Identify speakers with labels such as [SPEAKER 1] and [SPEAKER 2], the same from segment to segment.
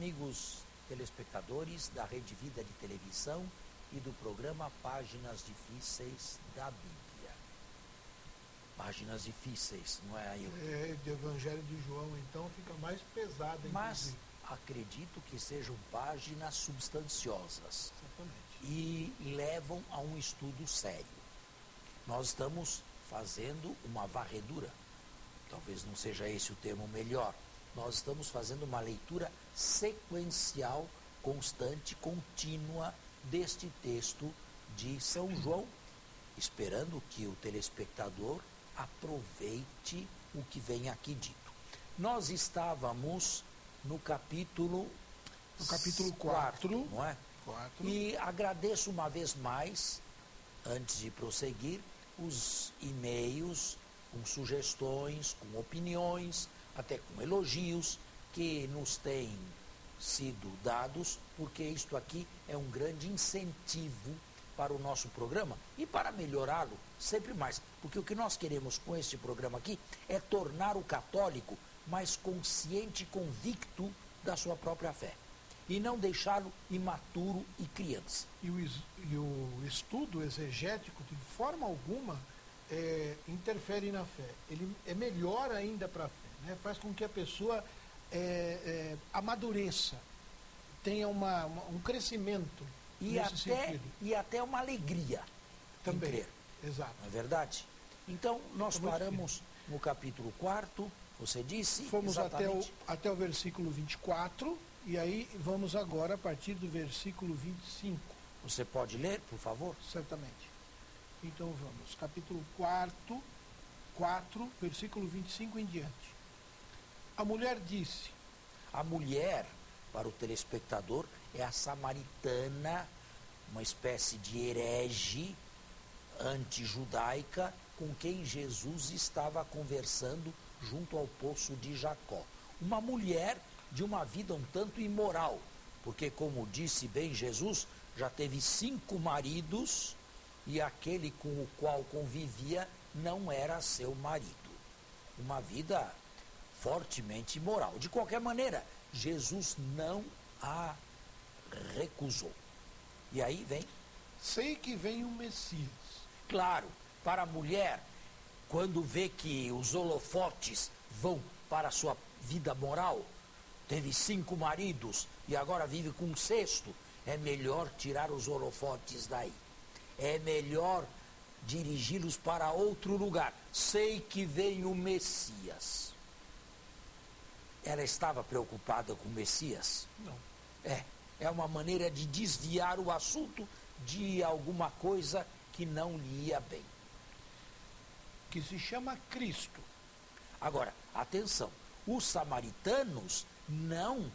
[SPEAKER 1] amigos telespectadores da Rede Vida de Televisão e do programa Páginas Difíceis da Bíblia. Páginas difíceis, não é aí?
[SPEAKER 2] É, do Evangelho de João, então, fica mais pesado.
[SPEAKER 1] Mas acredito que sejam páginas substanciosas.
[SPEAKER 2] Exatamente.
[SPEAKER 1] E levam a um estudo sério. Nós estamos fazendo uma varredura, talvez não seja esse o termo melhor, nós estamos fazendo uma leitura sequencial, constante, contínua deste texto de São João, esperando que o telespectador aproveite o que vem aqui dito. Nós estávamos no capítulo
[SPEAKER 2] 4,
[SPEAKER 1] não é?
[SPEAKER 2] 4.
[SPEAKER 1] E agradeço uma vez mais, antes de prosseguir, os e-mails com sugestões, com opiniões, até com elogios que nos têm sido dados, porque isto aqui é um grande incentivo para o nosso programa e para melhorá-lo sempre mais. Porque o que nós queremos com este programa aqui é tornar o católico mais consciente e convicto da sua própria fé. E não deixá-lo imaturo e criança.
[SPEAKER 2] E o estudo exegético, de forma alguma, interfere na fé. Ele é melhor ainda para a fé, né? Faz com que a pessoa amadureça, tenha um crescimento nesse sentido.
[SPEAKER 1] E até uma alegria
[SPEAKER 2] também.
[SPEAKER 1] Em crer.
[SPEAKER 2] Exato.
[SPEAKER 1] Não é verdade? Então, nós paramos no capítulo 4, você disse.
[SPEAKER 2] Fomos
[SPEAKER 1] exatamente
[SPEAKER 2] até o versículo 24. E aí vamos agora a partir do versículo 25.
[SPEAKER 1] Você pode ler, por favor?
[SPEAKER 2] Certamente. Então vamos, capítulo 4, versículo 25 em diante. A mulher disse...
[SPEAKER 1] A mulher, para o telespectador, é a samaritana, uma espécie de herege antijudaica com quem Jesus estava conversando junto ao poço de Jacó. Uma mulher de uma vida um tanto imoral, porque, como disse bem Jesus, já teve 5 maridos e aquele com o qual convivia não era seu marido. Uma vida fortemente imoral. De qualquer maneira, Jesus não a recusou. E aí vem...
[SPEAKER 2] Sei que vem o Messias.
[SPEAKER 1] Claro, para a mulher, quando vê que os holofotes vão para a sua vida moral, teve 5 maridos e agora vive com um 6º, é melhor tirar os holofotes daí. É melhor dirigi-los para outro lugar. Sei que vem o Messias. Ela estava preocupada com o Messias?
[SPEAKER 2] Não.
[SPEAKER 1] É uma maneira de desviar o assunto de alguma coisa que não lhe ia bem.
[SPEAKER 2] Que se chama Cristo.
[SPEAKER 1] Agora, atenção, os samaritanos não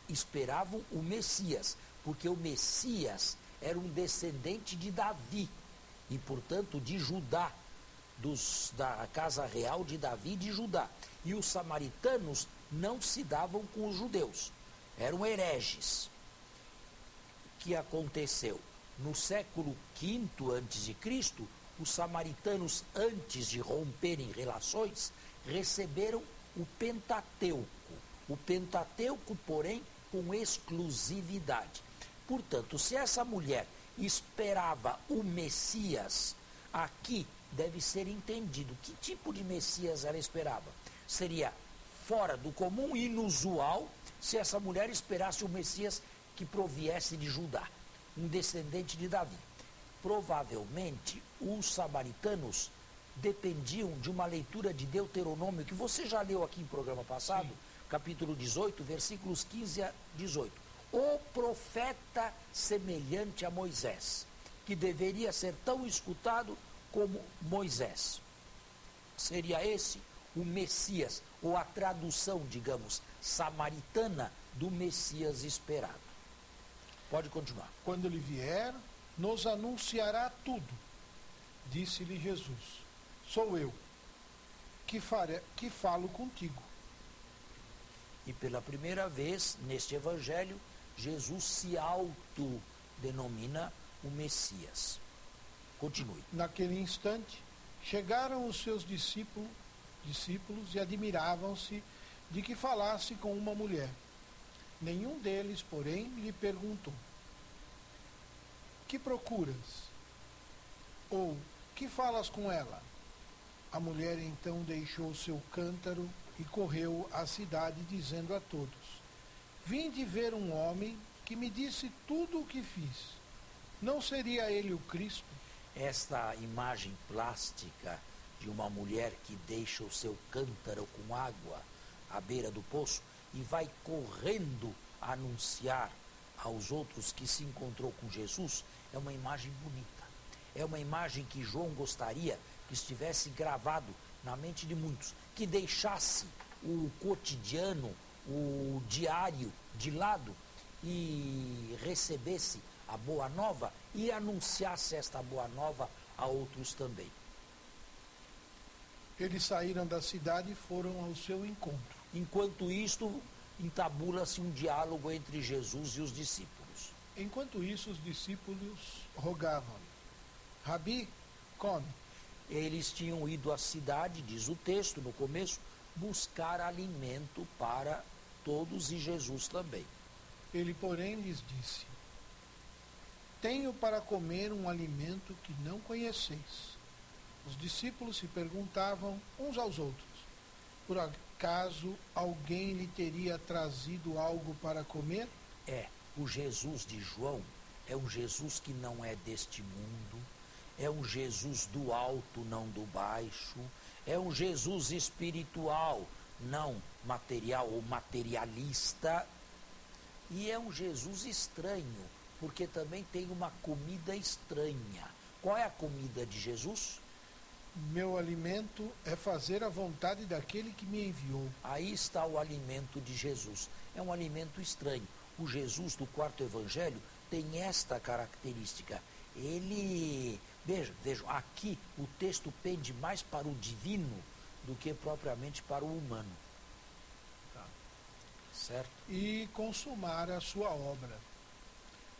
[SPEAKER 1] esperavam o Messias, porque o Messias era um descendente de Davi e, portanto, de Judá, da casa real de Davi e de Judá. E os samaritanos não se davam com os judeus, eram hereges. O que aconteceu? No século V a.C., os samaritanos, antes de romperem relações, receberam o Pentateuco. O Pentateuco, porém, com exclusividade. Portanto, se essa mulher esperava o Messias, aqui deve ser entendido que tipo de Messias ela esperava. Seria fora do comum, inusual, se essa mulher esperasse o Messias que proviesse de Judá, um descendente de Davi. Provavelmente, os samaritanos dependiam de uma leitura de Deuteronômio, que você já leu aqui em programa passado, sim, capítulo 18, versículos 15 a 18. O profeta semelhante a Moisés, que deveria ser tão escutado como Moisés. Seria esse o Messias, ou a tradução, digamos, samaritana do Messias esperado. Pode continuar.
[SPEAKER 2] Quando ele vier, nos anunciará tudo. Disse-lhe Jesus: sou eu que falo contigo.
[SPEAKER 1] E pela primeira vez neste evangelho, Jesus se autodenomina o Messias. Continue.
[SPEAKER 2] Naquele instante, chegaram os seus discípulos e admiravam-se de que falasse com uma mulher. Nenhum deles, porém, lhe perguntou: que procuras? Ou que falas com ela? A mulher então deixou seu cântaro e correu à cidade, dizendo a todos: vinde ver um homem que me disse tudo o que fiz. Não seria ele o Cristo?
[SPEAKER 1] Esta imagem plástica de uma mulher que deixa o seu cântaro com água à beira do poço e vai correndo anunciar aos outros que se encontrou com Jesus é uma imagem bonita. É uma imagem que João gostaria que estivesse gravado na mente de muitos, que deixasse o cotidiano, o diário de lado e recebesse a boa nova e anunciasse esta boa nova a outros também.
[SPEAKER 2] Eles saíram da cidade e foram ao seu encontro.
[SPEAKER 1] Enquanto isto, entabula-se um diálogo entre Jesus e os discípulos.
[SPEAKER 2] Enquanto isso, os discípulos rogavam-lhe: Rabi, come.
[SPEAKER 1] Eles tinham ido à cidade, diz o texto no começo, buscar alimento para todos e Jesus também.
[SPEAKER 2] Ele, porém, lhes disse: tenho para comer um alimento que não conheceis. Os discípulos se perguntavam uns aos outros: por acaso alguém lhe teria trazido algo para comer?
[SPEAKER 1] O Jesus de João é um Jesus que não é deste mundo, é um Jesus do alto, não do baixo, é um Jesus espiritual, não material ou materialista, e é um Jesus estranho, porque também tem uma comida estranha. Qual é a comida de Jesus?
[SPEAKER 2] Meu alimento é fazer a vontade daquele que me enviou.
[SPEAKER 1] Aí está o alimento de Jesus. É um alimento estranho. O Jesus do quarto evangelho tem esta característica. Ele, vejam, aqui o texto pende mais para o divino do que propriamente para o humano.
[SPEAKER 2] Tá.
[SPEAKER 1] Certo?
[SPEAKER 2] E consumar a sua obra.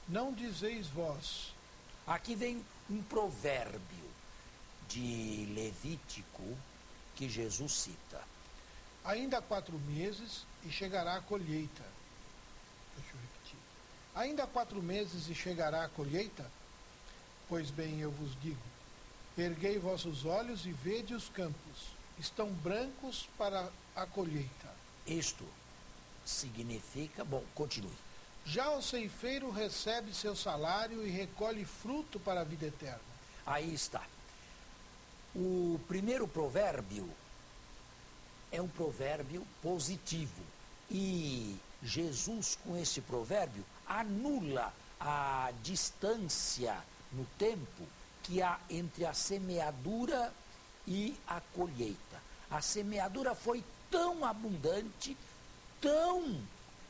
[SPEAKER 2] Não dizeis vós.
[SPEAKER 1] Aqui vem um provérbio de Levítico que Jesus cita.
[SPEAKER 2] Ainda há 4 meses e chegará a colheita. Deixa eu repetir. Ainda há 4 meses e chegará a colheita? Pois bem, eu vos digo, erguei vossos olhos e vede os campos, estão brancos para a colheita.
[SPEAKER 1] Isto significa, bom, continue.
[SPEAKER 2] Já o ceifeiro recebe seu salário e recolhe fruto para a vida eterna.
[SPEAKER 1] Aí está. O primeiro provérbio é um provérbio positivo. E Jesus, com esse provérbio, anula a distância no tempo que há entre a semeadura e a colheita. A semeadura foi tão abundante, tão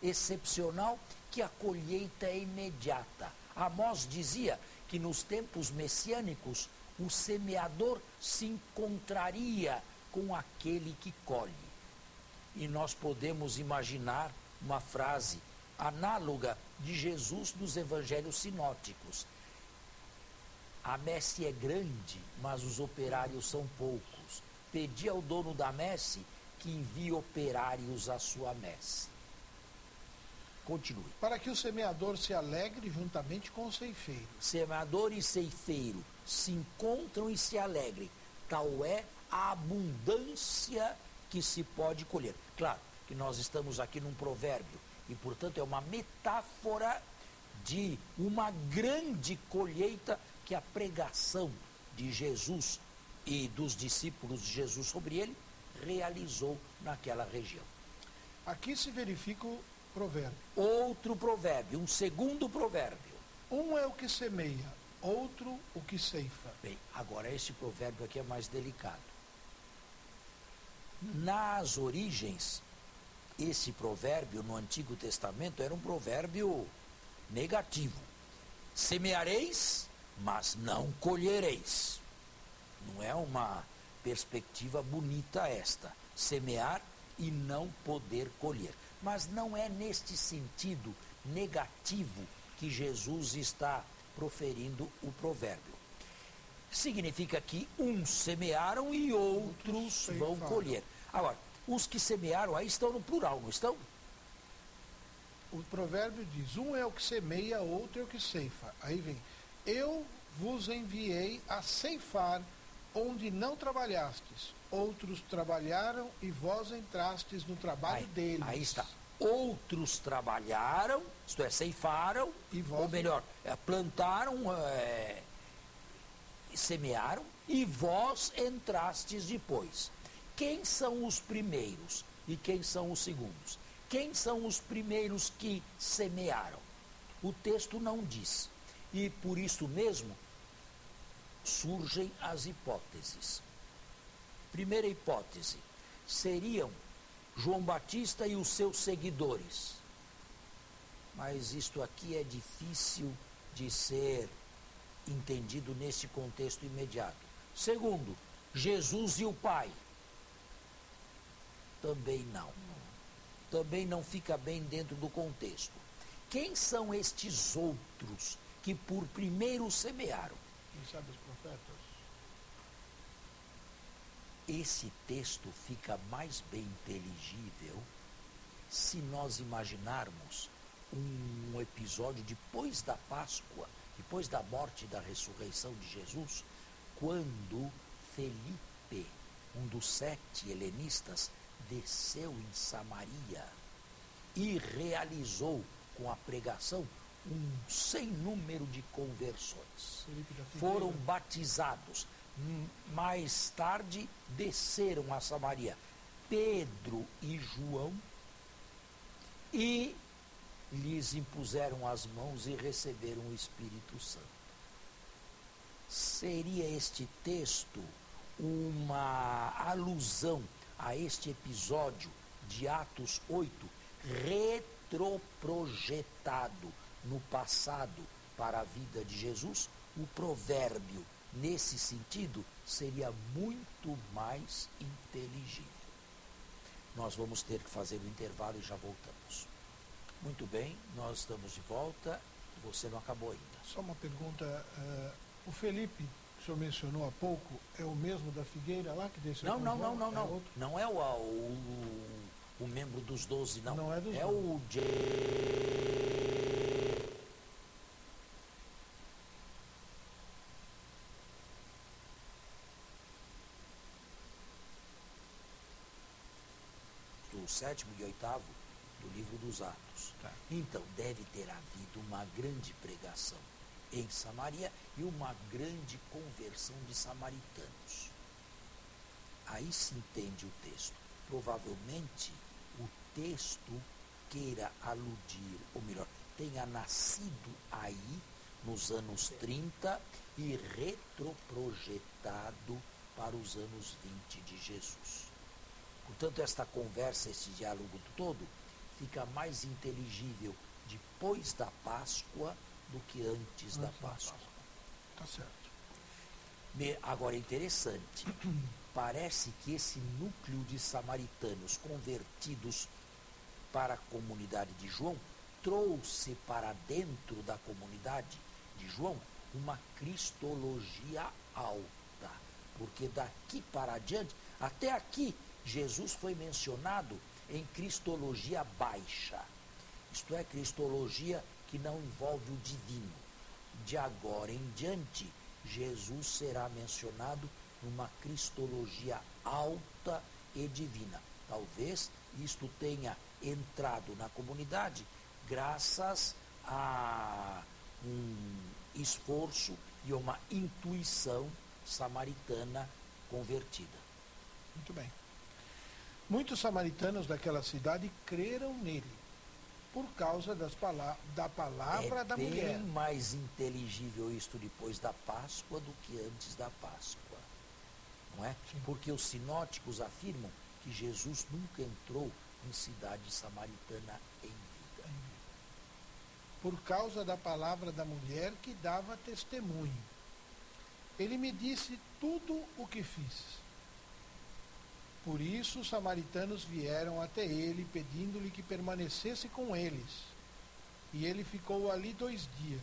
[SPEAKER 1] excepcional, que a colheita é imediata. Amós dizia que nos tempos messiânicos o semeador se encontraria com aquele que colhe. E nós podemos imaginar uma frase análoga de Jesus nos evangelhos sinóticos. A messe é grande, mas os operários são poucos. Pedi ao dono da messe que envie operários à sua messe. Continue.
[SPEAKER 2] Para que o semeador se alegre juntamente com o ceifeiro.
[SPEAKER 1] Semeador e ceifeiro se encontram e se alegrem. Tal é a abundância que se pode colher. Claro que nós estamos aqui num provérbio e, portanto, é uma metáfora de uma grande colheita que a pregação de Jesus e dos discípulos de Jesus sobre ele realizou naquela região.
[SPEAKER 2] Aqui se verifica o provérbio.
[SPEAKER 1] Outro provérbio, um segundo provérbio.
[SPEAKER 2] Um é o que semeia, outro o que ceifa.
[SPEAKER 1] Bem, agora esse provérbio aqui é mais delicado. Nas origens, esse provérbio no Antigo Testamento era um provérbio negativo. Semeareis, mas não colhereis. Não é uma perspectiva bonita esta. Semear e não poder colher. Mas não é neste sentido negativo que Jesus está proferindo o provérbio. Significa que uns semearam e outros vão colher. Agora, os que semearam aí estão no plural, não estão?
[SPEAKER 2] o provérbio diz, um é o que semeia, outro é o que ceifa. Aí vem, eu vos enviei a ceifar onde não trabalhastes. Outros trabalharam e vós entrastes no trabalho deles.
[SPEAKER 1] Aí está. Outros trabalharam, isto é, ceifaram, ou melhor, plantaram, semearam, e vós entrastes depois. Quem são os primeiros e quem são os segundos? Quem são os primeiros que semearam? O texto não diz. E por isso mesmo surgem as hipóteses. Primeira hipótese, seriam João Batista e os seus seguidores. Mas isto aqui é difícil de ser entendido nesse contexto imediato. Segundo, Jesus e o Pai. Também não. Também não fica bem dentro do contexto. Quem são estes outros que por primeiro semearam?
[SPEAKER 2] Quem sabe os profetas?
[SPEAKER 1] Esse texto fica mais bem inteligível se nós imaginarmos um episódio depois da Páscoa, depois da morte e da ressurreição de Jesus, quando Felipe, um dos 7 helenistas, desceu em Samaria e realizou com a pregação um sem número de conversões. Foram batizados. Mais tarde desceram a Samaria Pedro e João e lhes impuseram as mãos e receberam o Espírito Santo. Seria este texto uma alusão a este episódio de Atos 8, retroprojetado no passado para a vida de Jesus? O provérbio, nesse sentido, seria muito mais inteligível. Nós vamos ter que fazer um intervalo e já voltamos. Muito bem, nós estamos de volta. Você não acabou ainda.
[SPEAKER 2] Só uma pergunta. O Felipe, que o senhor mencionou há pouco, é o mesmo da figueira lá que desceu?
[SPEAKER 1] Não.
[SPEAKER 2] Outro?
[SPEAKER 1] Não é o membro dos 12, não.
[SPEAKER 2] Não é dos 12.
[SPEAKER 1] É o do 7º e 8º do livro dos Atos.
[SPEAKER 2] Tá.
[SPEAKER 1] Então, deve ter havido uma grande pregação em Samaria e uma grande conversão de samaritanos. Aí se entende o texto. Provavelmente, o texto queira aludir, ou melhor, tenha nascido aí, nos anos 30, e retroprojetado para os anos 20 de Jesus. Portanto, esta conversa, este diálogo todo, fica mais inteligível depois da Páscoa do que antes da Páscoa.
[SPEAKER 2] Tá certo.
[SPEAKER 1] Agora é interessante, parece que esse núcleo de samaritanos convertidos para a comunidade de João trouxe para dentro da comunidade de João uma cristologia alta, porque daqui para adiante, até aqui, Jesus foi mencionado em cristologia baixa, isto é, cristologia que não envolve o divino. De agora em diante, Jesus será mencionado numa cristologia alta e divina. Talvez isto tenha entrado na comunidade graças a um esforço e uma intuição samaritana convertida.
[SPEAKER 2] Muito bem. Muitos samaritanos daquela cidade creram nele, por causa da palavra da mulher.
[SPEAKER 1] É bem mais inteligível isto depois da Páscoa do que antes da Páscoa. Não é?
[SPEAKER 2] Sim.
[SPEAKER 1] Porque os sinóticos afirmam que Jesus nunca entrou em cidade samaritana em vida.
[SPEAKER 2] Por causa da palavra da mulher que dava testemunho. Ele me disse tudo o que fiz. Por isso os samaritanos vieram até ele, pedindo-lhe que permanecesse com eles. E ele ficou ali 2 dias.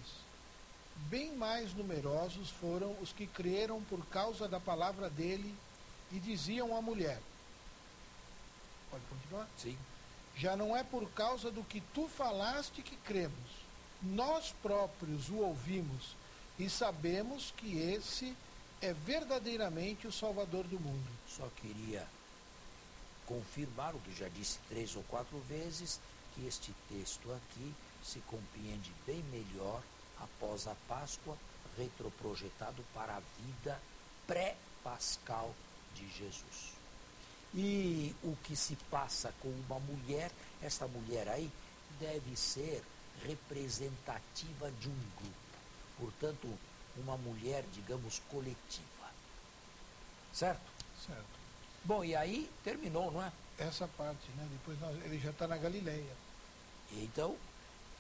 [SPEAKER 2] Bem mais numerosos foram os que creram por causa da palavra dele e diziam à mulher. Pode continuar?
[SPEAKER 1] Sim.
[SPEAKER 2] Já não é por causa do que tu falaste que cremos. Nós próprios o ouvimos e sabemos que esse é verdadeiramente o Salvador do mundo.
[SPEAKER 1] Só queria confirmar o que já disse 3 ou 4 vezes, que este texto aqui se compreende bem melhor após a Páscoa, retroprojetado para a vida pré-pascal de Jesus. E o que se passa com uma mulher, esta mulher aí deve ser representativa de um grupo. Portanto, uma mulher, digamos, coletiva. Certo?
[SPEAKER 2] Certo.
[SPEAKER 1] Bom, e aí terminou, não é?
[SPEAKER 2] Essa parte, né? Depois ele já está na Galileia.
[SPEAKER 1] Então,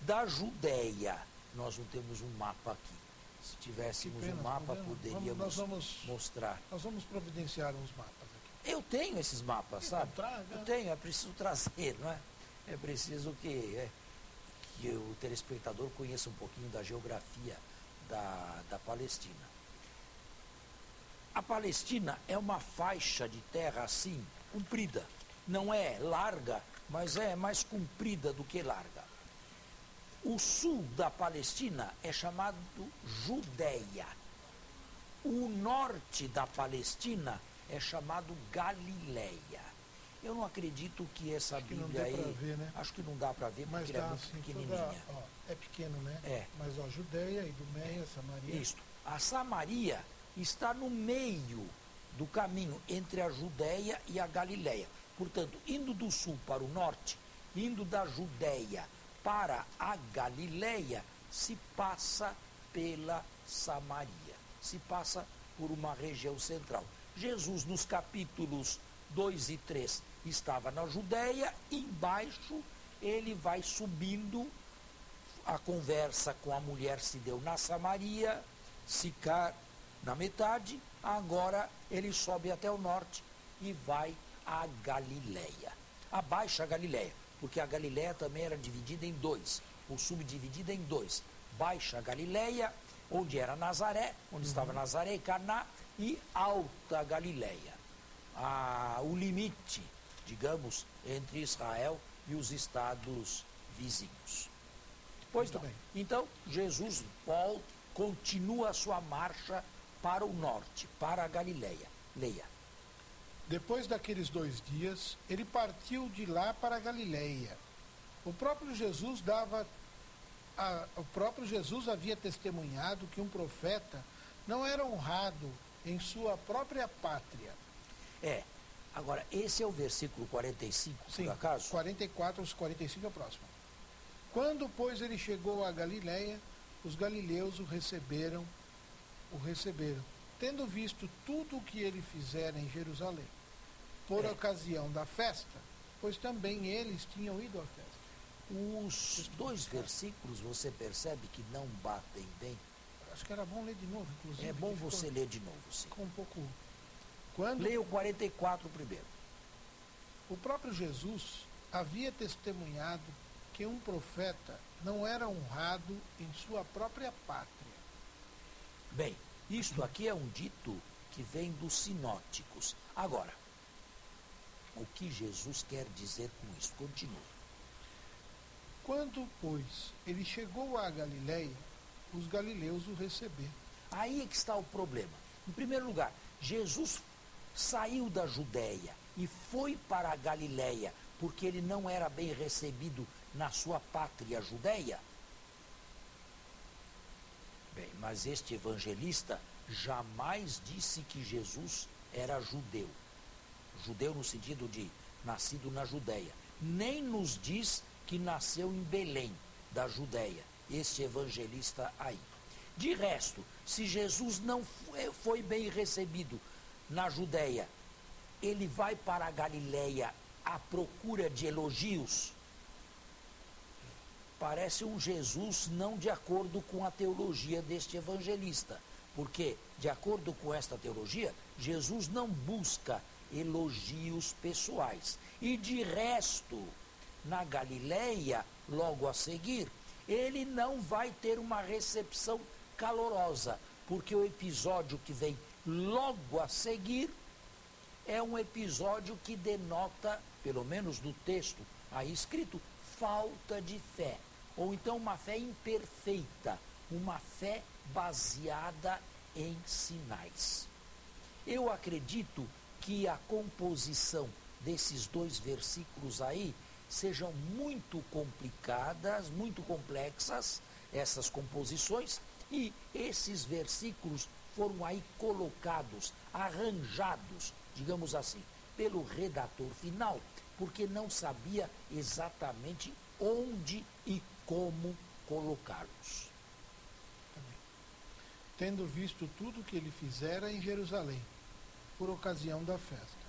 [SPEAKER 1] da Judéia, nós não temos um mapa aqui. Se tivéssemos um mapa, poderíamos mostrar.
[SPEAKER 2] Nós vamos providenciar uns mapas aqui.
[SPEAKER 1] Eu tenho esses mapas, sabe?
[SPEAKER 2] Traga.
[SPEAKER 1] Eu tenho, é preciso trazer, não é? É preciso que o telespectador conheça um pouquinho da geografia da Palestina. A Palestina é uma faixa de terra assim, comprida. Não é larga, mas é mais comprida do que larga. O sul da Palestina é chamado Judéia. O norte da Palestina é chamado Galileia. Eu não acredito que essa Bíblia aí...
[SPEAKER 2] Ver, né?
[SPEAKER 1] Acho que não dá para ver, porque ela é muito pequenininha.
[SPEAKER 2] É pequeno, né?
[SPEAKER 1] É.
[SPEAKER 2] Mas, Judéia, Idumeia, Samaria...
[SPEAKER 1] Isso. A Samaria está no meio do caminho entre a Judéia e a Galileia. Portanto, indo do sul para o norte, indo da Judéia para a Galileia, se passa pela Samaria, se passa por uma região central. Jesus, nos capítulos 2 e 3, estava na Judéia, embaixo ele vai subindo, a conversa com a mulher se deu na Samaria, Sicar na metade, agora ele sobe até o norte e vai à Galileia, a Baixa Galileia, porque a Galileia também era dividida em dois, ou subdividida em dois, Baixa Galileia, onde era Nazaré, onde estava Nazaré e Caná, e Alta Galileia, o limite, digamos, entre Israel e os estados vizinhos. Pois não. Então, Jesus continua a sua marcha para o norte, para a Galileia. Leia.
[SPEAKER 2] Depois daqueles 2 dias, ele partiu de lá para a Galileia. O próprio Jesus havia testemunhado que um profeta não era honrado em sua própria pátria.
[SPEAKER 1] Agora, esse é o versículo 45,
[SPEAKER 2] Sim,
[SPEAKER 1] por acaso?
[SPEAKER 2] 44 aos 45 é o próximo. Quando, pois, ele chegou à Galileia, os galileus o receberam, tendo visto tudo o que ele fizera em Jerusalém, por ocasião da festa, pois também eles tinham ido à festa.
[SPEAKER 1] Os 2 versículos, você percebe que não batem bem?
[SPEAKER 2] Acho que era bom ler de novo, inclusive.
[SPEAKER 1] É bom você ler de novo, sim.
[SPEAKER 2] Ficou um pouco...
[SPEAKER 1] Leia o 44 primeiro.
[SPEAKER 2] O próprio Jesus havia testemunhado que um profeta não era honrado em sua própria pátria.
[SPEAKER 1] Bem, isto aqui é um dito que vem dos sinóticos. Agora, o que Jesus quer dizer com isso? Continua.
[SPEAKER 2] Quando, pois, ele chegou à Galileia, os galileus o receberam.
[SPEAKER 1] Aí é que está o problema. Em primeiro lugar, Jesus saiu da Judéia e foi para a Galileia porque ele não era bem recebido na sua pátria Judéia? Bem, mas este evangelista jamais disse que Jesus era judeu. Judeu no sentido de nascido na Judéia. Nem nos diz que nasceu em Belém, da Judéia, este evangelista aí. De resto, se Jesus não foi bem recebido na Judéia, ele vai para a Galileia à procura de elogios? Parece um Jesus não de acordo com a teologia deste evangelista, porque, de acordo com esta teologia, Jesus não busca elogios pessoais. E de resto, na Galileia, logo a seguir, ele não vai ter uma recepção calorosa, porque o episódio que vem logo a seguir é um episódio que denota, pelo menos no texto aí escrito falta de fé, ou então uma fé imperfeita, uma fé baseada em sinais. Eu acredito que a composição desses 2 versículos aí sejam muito complicadas, muito complexas, essas composições, e esses versículos foram aí colocados, arranjados, digamos assim, pelo redator final, porque não sabia exatamente onde e como colocá-los.
[SPEAKER 2] Tendo visto tudo que ele fizera em Jerusalém, por ocasião da festa.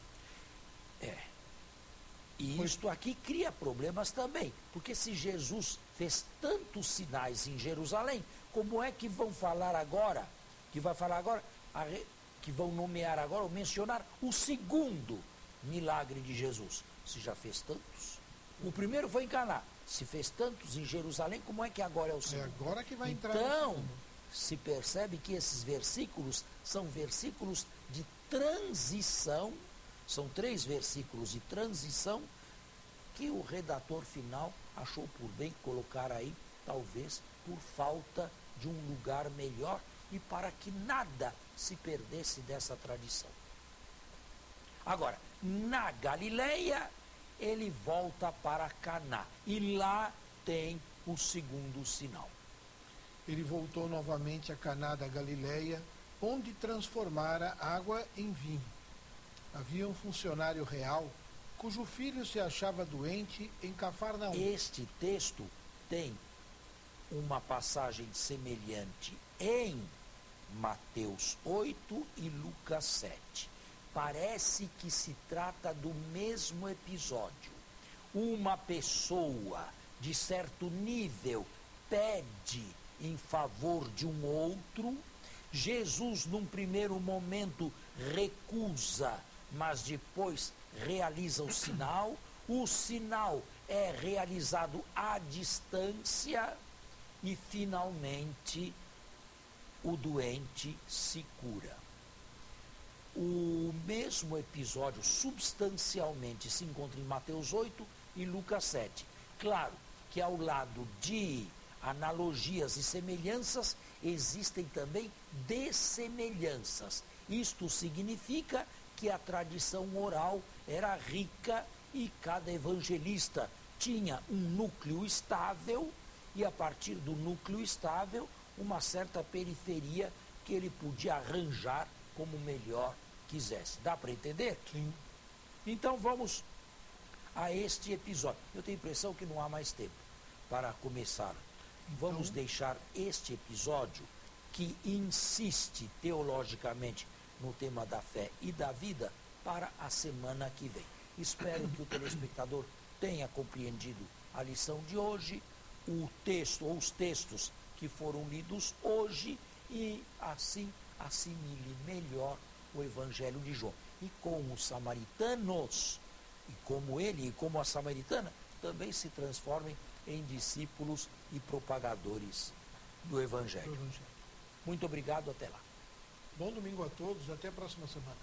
[SPEAKER 1] E isto aqui cria problemas também, porque se Jesus fez tantos sinais em Jerusalém, como é que vão falar agora, que vão nomear agora, ou mencionar o segundo milagre de Jesus? Se já fez tantos. O primeiro foi em Caná. Se fez tantos em Jerusalém, como é que agora é o segundo?
[SPEAKER 2] É agora que vai entrar
[SPEAKER 1] então, se percebe que esses versículos são versículos de transição. São 3 versículos de transição que o redator final achou por bem colocar aí, talvez por falta de um lugar melhor e para que nada se perdesse dessa tradição. Agora, na Galileia, ele volta para Caná e lá tem o segundo sinal.
[SPEAKER 2] Ele voltou novamente a Caná da Galileia, onde transformara água em vinho. Havia um funcionário real cujo filho se achava doente em Cafarnaum.
[SPEAKER 1] Este texto tem uma passagem semelhante em Mateus 8 e Lucas 7. Parece que se trata do mesmo episódio. Uma pessoa de certo nível pede em favor de um outro. Jesus, num primeiro momento, recusa, mas depois realiza o sinal. O sinal é realizado à distância e, finalmente, o doente se cura. O mesmo episódio, substancialmente, se encontra em Mateus 8 e Lucas 7. Claro que, ao lado de analogias e semelhanças, existem também dessemelhanças. Isto significa que a tradição oral era rica e cada evangelista tinha um núcleo estável e, a partir do núcleo estável, uma certa periferia que ele podia arranjar como melhor quisesse. Dá para entender?
[SPEAKER 2] Sim.
[SPEAKER 1] Então vamos a este episódio. Eu tenho a impressão que não há mais tempo para começar. Vamos deixar este episódio, que insiste teologicamente no tema da fé e da vida, para a semana que vem. Espero que o telespectador tenha compreendido a lição de hoje, o texto ou os textos que foram lidos hoje, e assim assimile melhor o Evangelho de João. E com os samaritanos, e como ele e como a samaritana, também se transformem em discípulos e propagadores do Evangelho. Muito obrigado, até lá.
[SPEAKER 2] Bom domingo a todos, até a próxima semana.